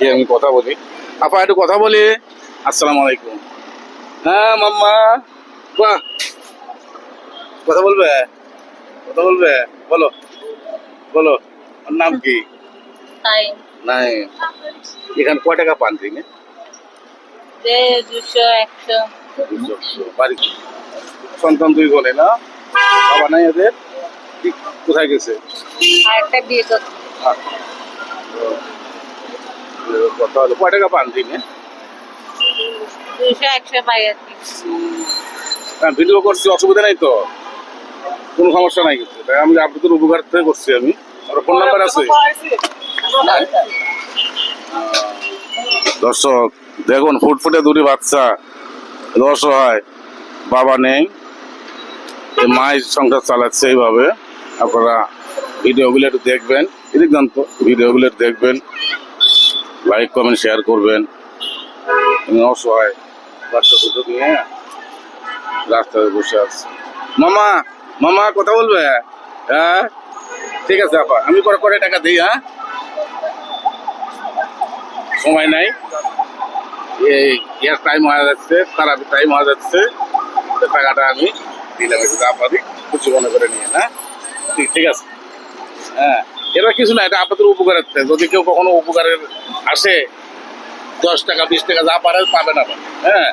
আমি কথা বলি। আপা একটু কথা বলি। আসসালামু আলাইকুম। হ্যাঁ মাম্মা, বাহ, কথা বলবে? কথা বলবে? বলো বলো। ওর নাম কি? তাই নাই। এখানে কয় টাকা পান দিনে? যে 200 100 বাড়ি সন্তান দুই বলে না? বাবা নাই এদের? কোথায় গেছে? আর একটা বিয়ে করতে কথা হলো কয় টাকা পান দিনে? 200 100 পাই আর কি। হ্যাঁ, ভিডিও করছি, অসুবিধা নেই তো, কোনো সমস্যা নাই কিন্তু। তাই আমি আপনাদের উপকার করছি আমি। আমার ফোন নাম্বার আছে। দর্শক দেখুন, ফুটফুটে দুটি বাচ্চা, অসহায়, বাবা নেই, মায়ের সংসার চালাচ্ছে এইভাবে। আপনারা ভিডিওগুলো একটু দেখবেন, এদিক জান তো, ভিডিওগুলো একটু দেখবেন, লাইক কমেন্ট শেয়ার করবেন। অসহায় বাচ্চা দুটো নিয়ে রাস্তায় বসে আছে। মামা, মামা কথা বলবে? হ্যাঁ ঠিক আছে আপা, আমি পরে করে টাকা দিই। হ্যাঁ, সময় নাই, এই ইয়ার টাইম হয়ে যাচ্ছে, তার টাইম হয়ে যাচ্ছে, টাকাটা আমি দিলাম একটু আপনাদের কিছু মনে করে নিয়ে। হ্যাঁ ঠিক আছে। হ্যাঁ, এটা কিছু না, এটা আপনাদের উপকারার্থে। যদি কেউ কখনো উপকারের আসে, 10 টাকা 20 টাকা যা পারে পাবেন আবার। হ্যাঁ,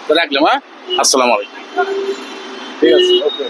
তো রাখলাম। হ্যাঁ, আসসালামু আলাইকুম। ঠিক আছে, ওকে।